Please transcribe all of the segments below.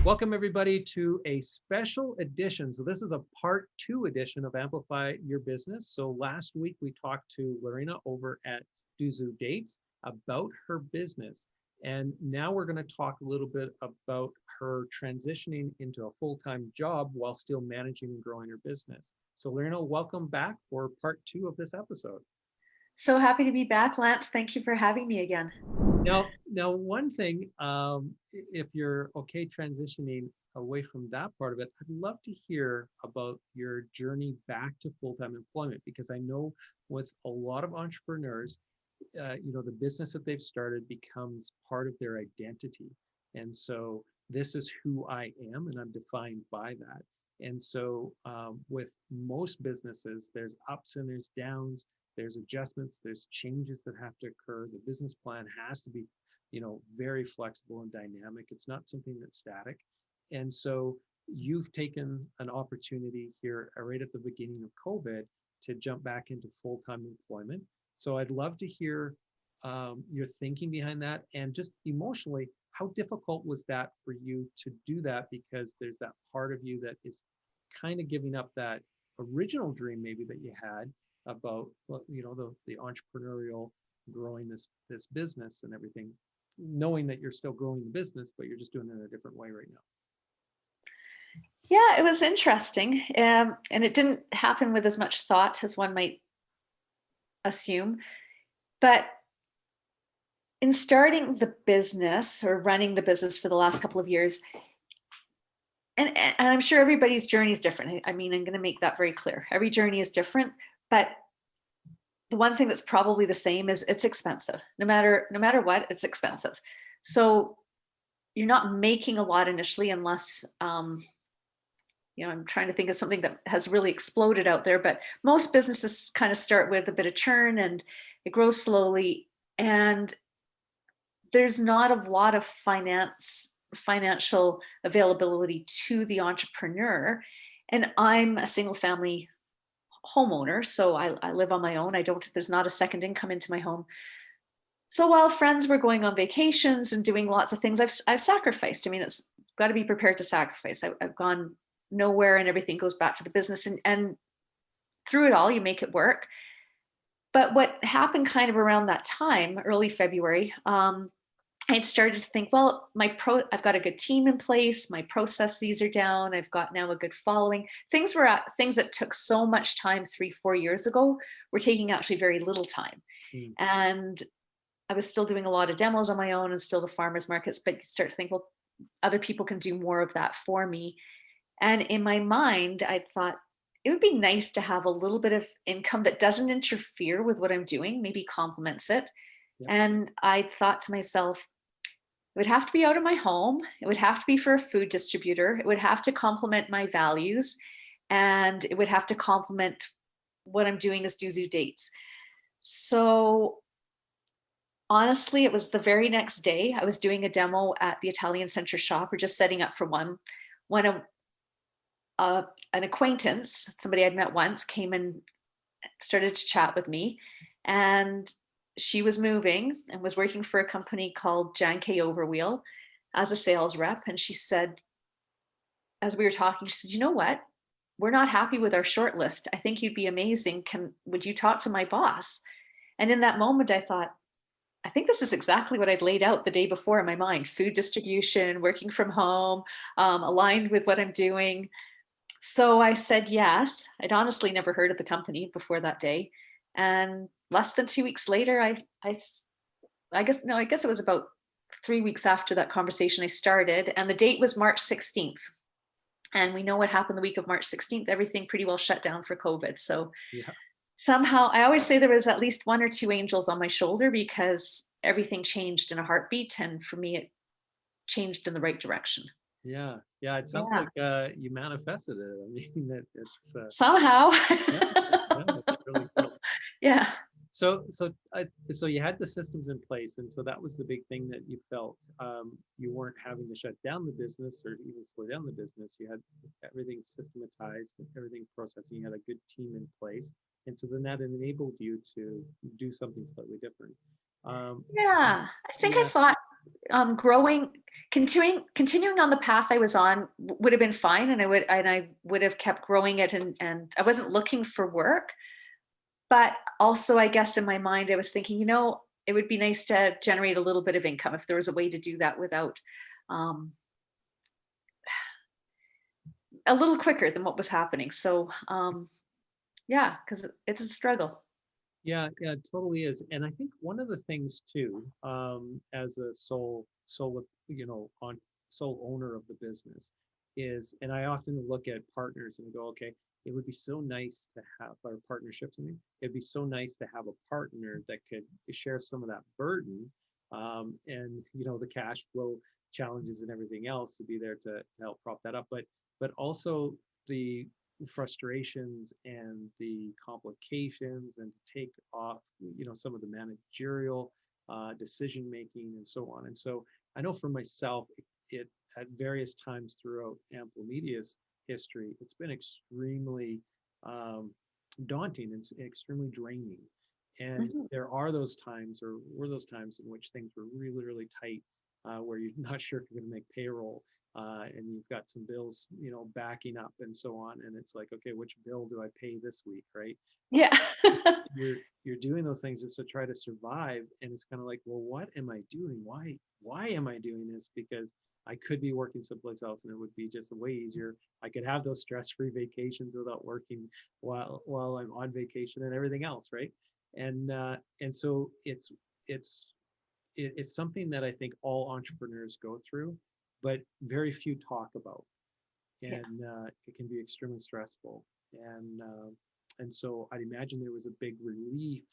Welcome everybody to a special edition. So this is a part 2 edition of Amplify Your Business. So last week we talked to Lorena over at Duzu Dates about her business. And now we're going to talk a little bit about her transitioning into a full-time job while still managing and growing her business. So Lorena, welcome back for part 2 of this episode. So happy to be back, Lance. Thank you for having me again. Now, one thing, if you're okay transitioning away from that part of it, I'd love to hear about your journey back to full-time employment, because I know with a lot of entrepreneurs, the business that they've started becomes part of their identity. And so this is who I am, and I'm defined by that. And so with most businesses, there's ups and there's downs. There's adjustments, there's changes that have to occur. The business plan has to be, very flexible and dynamic. It's not something that's static. And so you've taken an opportunity here right at the beginning of COVID to jump back into full-time employment. So I'd love to hear your thinking behind that, and just emotionally, how difficult was that for you to do that? Because there's that part of you that is kind of giving up that original dream maybe that you had about the entrepreneurial growing this business and everything, knowing that you're still growing the business, but you're just doing it in a different way right now. Yeah, it was interesting. And it didn't happen with as much thought as one might assume. But in starting the business or running the business for the last couple of years, and I'm sure everybody's journey is different. I mean, I'm going to make that very clear. Every journey is different, but the one thing that's probably the same is it's expensive. No matter what, it's expensive. So you're not making a lot initially unless, I'm trying to think of something that has really exploded out there, but most businesses kind of start with a bit of churn and it grows slowly. And there's not a lot of financial availability to the entrepreneur. And I'm a single family homeowner, so I live on my own. There's not a second income into my home. So while friends were going on vacations and doing lots of things, I've sacrificed. I mean, it's got to be prepared to sacrifice. I've gone nowhere, and everything goes back to the business. And through it all, you make it work. But what happened kind of around that time, early February, I had started to think, well, I've got a good team in place. My processes are down. I've got now a good following. Things that took so much time 3-4 years ago were taking actually very little time. And I was still doing a lot of demos on my own and still the farmers markets, but you start to think, well, other people can do more of that for me. And in my mind, I thought it would be nice to have a little bit of income that doesn't interfere with what I'm doing, maybe complements it. Yeah. And I thought to myself, it would have to be out of my home. It would have to be for a food distributor. It would have to complement my values. And it would have to complement what I'm doing as Duzu Dates. So honestly, it was the very next day. I was doing a demo at the Italian Center shop, or just setting up for one. When an acquaintance, somebody I'd met once, came and started to chat with me. And she was moving and was working for a company called Jan K. Overwheel as a sales rep. And she said, as we were talking, she said, you know what? We're not happy with our short list. I think you'd be amazing. Would you talk to my boss? And in that moment, I thought, I think this is exactly what I'd laid out the day before in my mind: food distribution, working from home, aligned with what I'm doing. So I said yes. I'd honestly never heard of the company before that day. And less than 2 weeks later, I guess it was about 3 weeks after that conversation I started, and the date was March 16th. And we know what happened the week of March 16th. Everything pretty well shut down for COVID. So yeah. Somehow, I always say there was at least 1 or 2 angels on my shoulder, because everything changed in a heartbeat. And for me, it changed in the right direction. Yeah. It sounds like you manifested it. I mean, it's somehow. That's really cool. Yeah. So you had the systems in place, and so that was the big thing that you felt. You weren't having to shut down the business or even slow down the business. You had everything systematized, everything processing. You had a good team in place, and so then that enabled you to do something slightly different. I think I thought growing. continuing on the path I was on would have been fine, and I would have kept growing it, and I wasn't looking for work. But also, I guess in my mind, I was thinking, it would be nice to generate a little bit of income if there was a way to do that without um, a little quicker than what was happening. So yeah, because it's a struggle. Yeah, it totally is. And I think one of the things too, as a on sole owner of the business is, and I often look at partners and go, okay, it would be so nice to have our partnerships. I mean, it'd be so nice to have a partner that could share some of that burden, and the cash flow challenges and everything else to be there to help prop that up. But also the frustrations and the complications, and to take off some of the managerial decision making and so on. And so I know for myself, it at various times throughout Ample Media's history, it's been extremely daunting and extremely draining. And Mhm. there are those times, or were those times, in which things were really, really tight, where you're not sure if you're going to make payroll, and you've got some bills, backing up and so on. And it's like, okay, which bill do I pay this week, right? Yeah. You're doing those things just to try to survive, and it's kind of like, well, what am I doing? Why am I doing this? Because I could be working someplace else, and it would be just way easier. I could have those stress-free vacations without working while I'm on vacation and everything else, right? And so it's something that I think all entrepreneurs go through, but very few talk about, Yeah. and it can be extremely stressful. And so I'd imagine there was a big relief,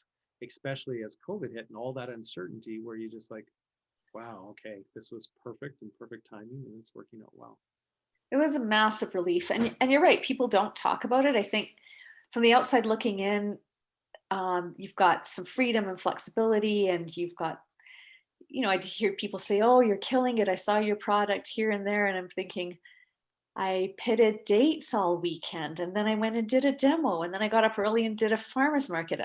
especially as COVID hit and all that uncertainty, where you just like, wow, okay, this was perfect and perfect timing, and it's working out well. It was a massive relief. And you're right, people don't talk about it. I think from the outside looking in, you've got some freedom and flexibility, and you've got, I hear people say, "Oh, you're killing it. I saw your product here and there." And I'm thinking, I pitted dates all weekend, and then I went and did a demo, and then I got up early and did a farmer's market.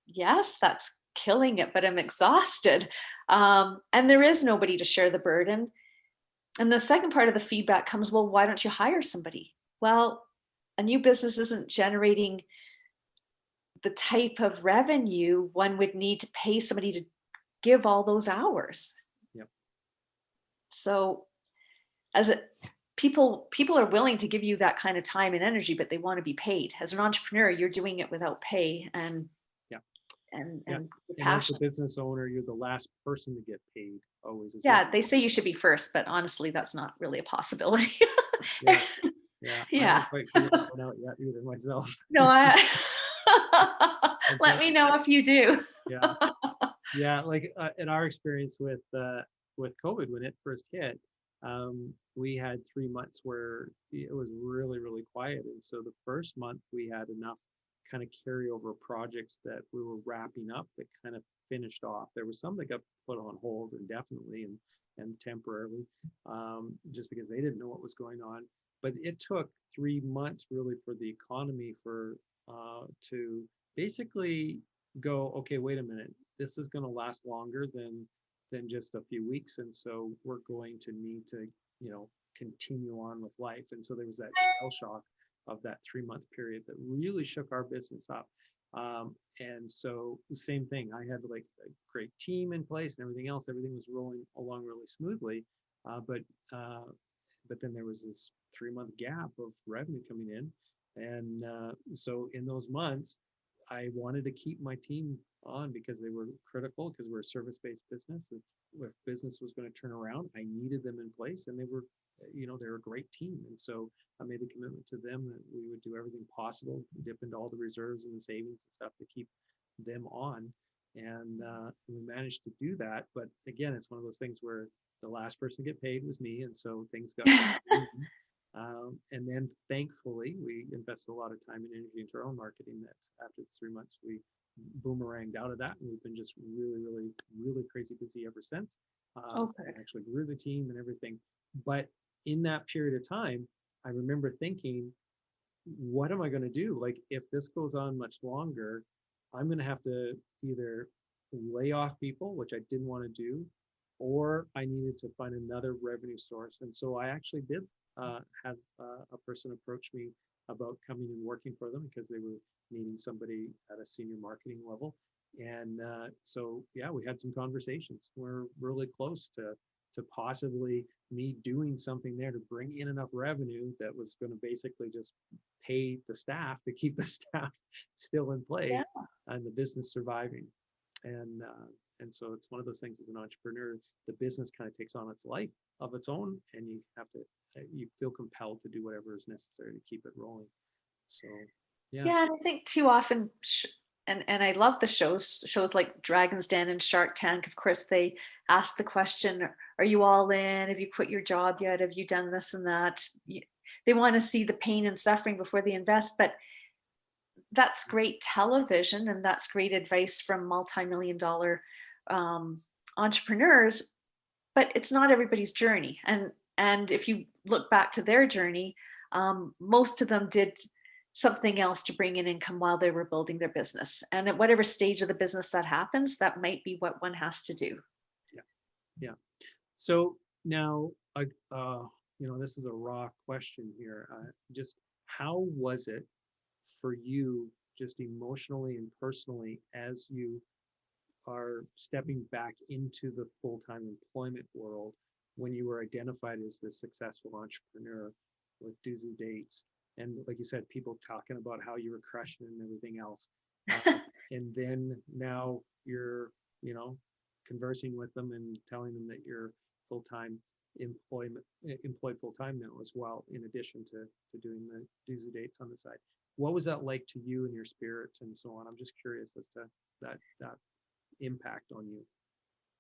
Yes, that's killing it, but I'm exhausted. And there is nobody to share the burden. And the second part of the feedback comes, well, why don't you hire somebody? Well, a new business isn't generating the type of revenue one would need to pay somebody to give all those hours. Yep. So as a people are willing to give you that kind of time and energy, but they want to be paid. As an entrepreneur, you're doing it without pay, and Yeah. and Yeah. and the And as the passion. business owner, you're the last person to get paid always as well. Yeah, they say you should be first, but honestly, that's not really a possibility. Yeah. Yeah. I Yeah. haven't quite figured that one out yet either myself. No, I let me Unfortunately. know if you do. Yeah. Yeah, like in our experience with COVID when it first hit, we had 3 months where it was really, really quiet. And so the first month we had enough kind of carryover projects that we were wrapping up that kind of finished off. There was some that got put on hold indefinitely and temporarily, just because they didn't know what was going on. But it took 3 months really for the economy to basically go, okay, wait a minute, this is going to last longer than just a few weeks, and so we're going to need to continue on with life. And so there was that shell shock of that 3 month period that really shook our business up. And so same thing, I had like a great team in place and everything else, everything was rolling along really smoothly, but then there was this 3 month gap of revenue coming in. And so in those months, I wanted to keep my team on because they were critical, because we're a service-based business. If business was going to turn around, I needed them in place, and they're a great team. And so I made a commitment to them that we would do everything possible, dip into all the reserves and the savings and stuff to keep them on. And we managed to do that. But again, it's one of those things where the last person to get paid was me, and so things got and then thankfully we invested a lot of time and energy into our own marketing, that after the 3 months we boomeranged out of that, and we've been just really, really, really crazy busy ever since. Okay. Actually grew the team and everything. But in that period of time, I remember thinking, what am I going to do? Like, if this goes on much longer, I'm going to have to either lay off people, which I didn't want to do, or I I needed to find another revenue source. And so I actually did have a person approach me about coming and working for them because they were needing somebody at a senior marketing level. And so, yeah, we had some conversations. We're really close to possibly me doing something there to bring in enough revenue that was going to basically just pay the staff to keep the staff still in Yeah. place and the business surviving. And so it's one of those things as an entrepreneur, the business kind of takes on its life of its own, and you feel compelled to do whatever is necessary to keep it rolling. So, yeah. Yeah, and I think too often, and I love the shows like Dragon's Den and Shark Tank. Of course, they ask the question, "Are you all in? Have you quit your job yet? Have you done this and that?" They want to see the pain and suffering before they invest, but that's great television and that's great advice from multi-million-dollar entrepreneurs, but it's not everybody's journey. And if you look back to their journey, most of them did something else to bring in income while they were building their business. And at whatever stage of the business that happens, that might be what one has to do. Yeah. Yeah. So now, this is a raw question here. Just how was it for you, just emotionally and personally, as you are stepping back into the full-time employment world when you were identified as the successful entrepreneur with Duzu Dates? And like you said, people talking about how you were crushing and everything else. And then now you're, conversing with them and telling them that you're full-time employed full-time now as well, in addition to doing the Duzu Dates on the side. What was that like to you and your spirit and so on? I'm just curious as to that impact on you.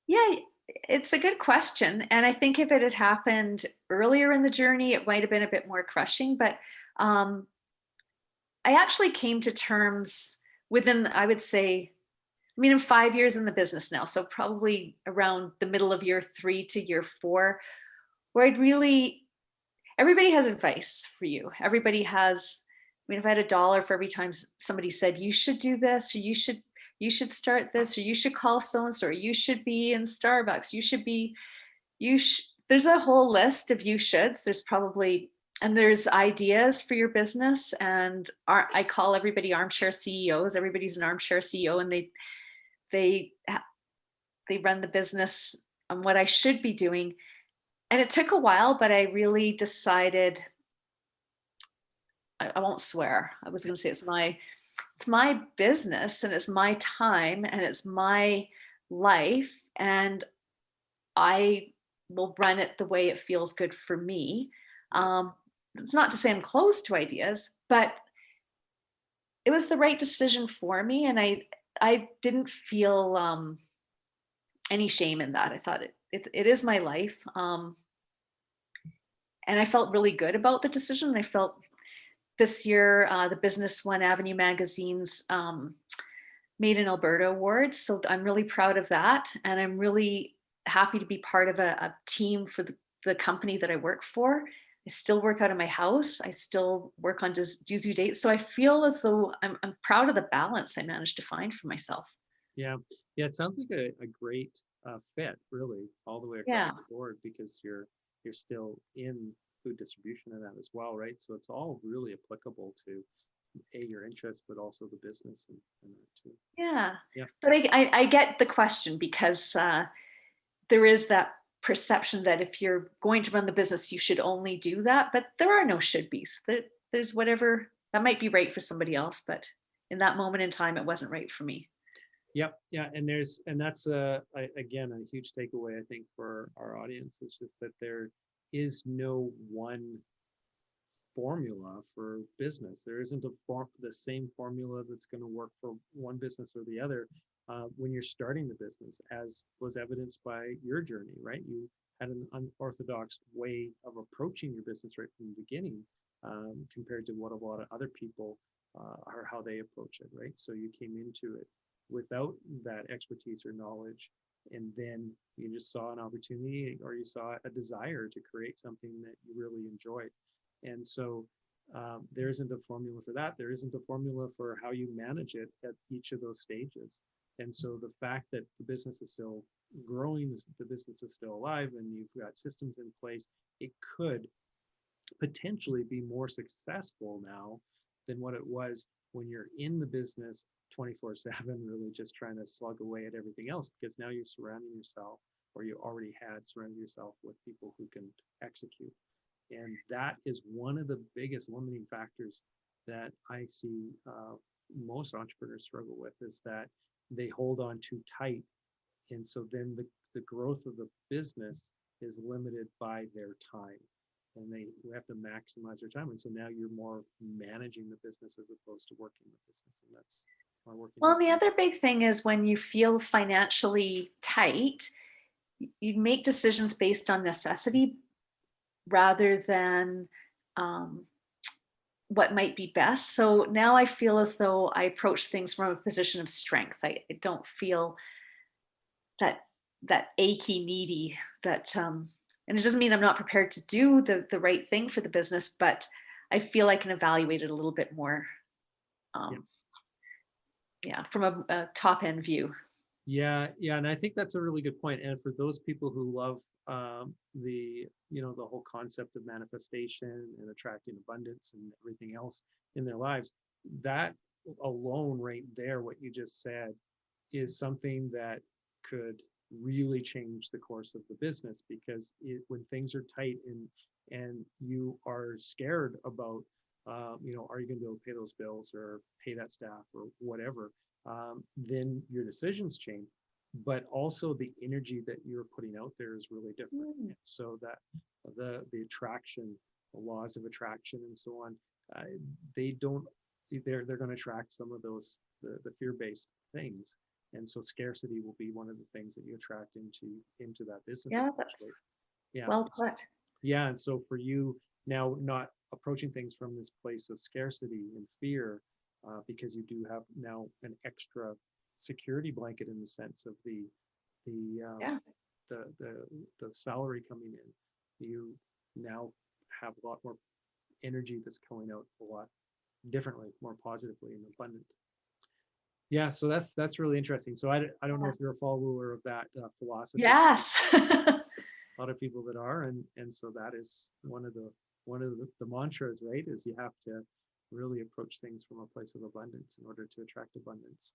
Yeah, it's a good question. And I think if it had happened earlier in the journey, it might have been a bit more crushing. But I actually came to terms within, I would say, I'm 5 years in the business now. So probably around the middle of year 3 to year 4, where everybody has advice for you. Everybody has, if I had $1 for every time somebody said, you should do this, or you should start this, or you should call so-and-so, or you should be in Starbucks, there's a whole list of you shoulds. And there's ideas for your business. And I call everybody armchair CEOs. Everybody's an armchair CEO, and they run the business on what I should be doing. And it took a while, but I really decided, I won't swear. I was going to say it's my business and it's my time and it's my life, and I will run it the way it feels good for me. It's not to say I'm closed to ideas, but it was the right decision for me. And I didn't feel any shame in that. I thought it is my life. And I felt really good about the decision. I felt this year, the Business One Avenue magazine's Made in Alberta Award. So I'm really proud of that. And I'm really happy to be part of a team for the company that I work for. I still work out of my house. I still work on Duzu Dates. So I feel as though I'm proud of the balance I managed to find for myself. Yeah. Yeah. It sounds like a great fit, really, all the way across the board, because you're still in food distribution and that as well, right? So it's all really applicable to your interest, but also the business and that too. Yeah. Yeah. But I get the question, because there is that perception that if you're going to run the business, you should only do that. But there are no should be's. There's whatever that might be right for somebody else, but in that moment in time, it wasn't right for me. Yep. Yeah. And that's again, a huge takeaway, I think, for our audience. It's just that there is no one formula for business. There isn't the same formula that's going to work for one business or the other when you're starting the business, as was evidenced by your journey, right? You had an unorthodox way of approaching your business right from the beginning compared to what a lot of other people are, how they approach it, right? So you came into it without that expertise or knowledge, and then you just saw an opportunity, or you saw a desire to create something that you really enjoyed. And so there isn't a formula for that. There isn't a formula for how you manage it at each of those stages. And so the fact that the business is still growing, the business is still alive, and you've got systems in place, it could potentially be more successful now than what it was when you're in the business 24/7, really just trying to slug away at everything else, because now you're surrounding yourself, or you already had surrounded yourself with people who can execute. And that is one of the biggest limiting factors that I see most entrepreneurs struggle with, is that they hold on too tight. And so then the growth of the business is limited by their time, and they have to maximize their time. And so now you're more managing the business as opposed to working the business. And that's more working. Well, the other big thing is when you feel financially tight, you make decisions based on necessity rather than what might be best. So now I feel as though I approach things from a position of strength. I don't feel that achy, needy, that and it doesn't mean I'm not prepared to do the right thing for the business, but I feel I can evaluate it a little bit more. From a top end view. Yeah, and I think that's a really good point. And for those people who love the the whole concept of manifestation and attracting abundance and everything else in their lives, that alone right there, what you just said, is something that could really change the course of the business. Because when things are tight and you are scared about are you going to be able to pay those bills or pay that staff or whatever, then your decisions change, but also the energy that you're putting out there is really different. So that the attraction, the laws of attraction and so on, they're going to attract some of those, the fear-based things. And so scarcity will be one of the things that you attract into that business. Yeah, that's well put. Yeah, and so for you now, not approaching things from this place of scarcity and fear, because you do have now an extra security blanket in the sense of the salary coming in. You now have a lot more energy that's going out a lot differently, more positively and abundant. Yeah, so that's really interesting. So I don't know if you're a follower of that philosophy. Yes. A lot of people that are, and so that is one of the mantras, right? Is you have to really approach things from a place of abundance in order to attract abundance.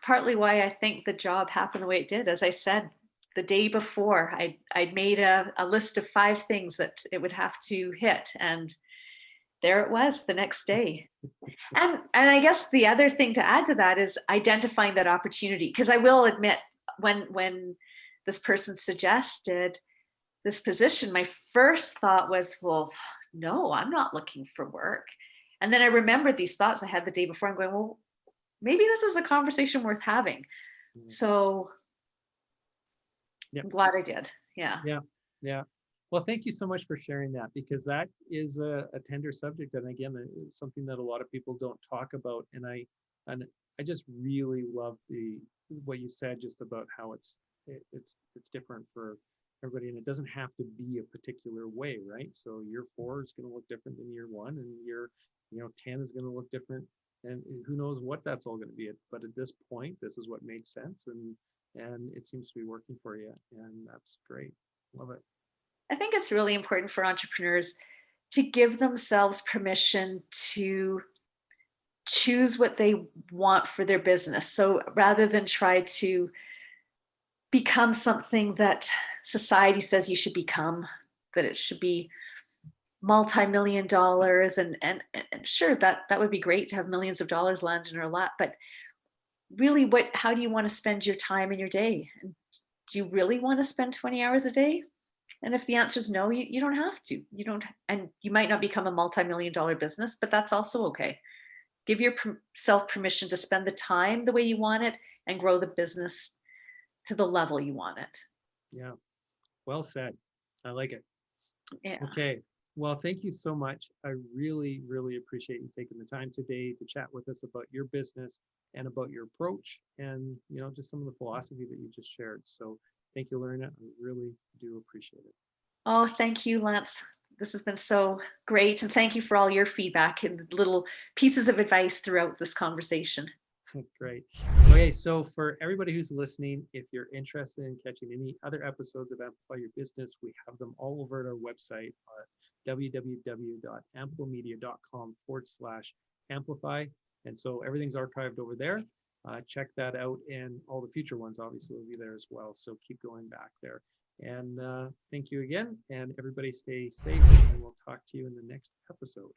Partly why I think the job happened the way it did. As I said, the day before, I'd made a list of 5 things that it would have to hit, and there it was the next day. And I guess the other thing to add to that is identifying that opportunity. Because I will admit, when this person suggested this position, my first thought was, well, no, I'm not looking for work. And then I remembered these thoughts I had the day before. I'm going, well, maybe this is a conversation worth having. So I'm glad I did. Yeah. Well, thank you so much for sharing that, because that is a tender subject, and again, it's something that a lot of people don't talk about. And I just really love what you said just about how it's different for everybody, and it doesn't have to be a particular way, right? So year 4 is going to look different than year 1, and year 10 is going to look different, and who knows what that's all going to be. But at this point, this is what made sense, and it seems to be working for you, and that's great. Love it. I think it's really important for entrepreneurs to give themselves permission to choose what they want for their business. So rather than try to become something that society says you should become, that it should be multi-million dollars, and sure, that would be great to have millions of dollars land in our lap, but really, how do you want to spend your time in your day? And do you really want to spend 20 hours a day? And if the answer is no, you don't have to. You don't, and you might not become a multi-million dollar business, but that's also okay. Give yourself permission to spend the time the way you want it and grow the business to the level you want it. Yeah, well said. I like it. Yeah. Okay. Well, thank you so much. I really, really appreciate you taking the time today to chat with us about your business and about your approach, and just some of the philosophy that you just shared. So thank you, Lorena. I really do appreciate it. Oh, thank you, Lance. This has been so great. And thank you for all your feedback and little pieces of advice throughout this conversation. That's great. Okay, so for everybody who's listening, if you're interested in catching any other episodes of Amplify Your Business, we have them all over at our website at www.amplomedia.com/amplify. And so everything's archived over there. Check that out, and all the future ones obviously will be there as well. So keep going back there. And thank you again, and everybody stay safe, and we'll talk to you in the next episode.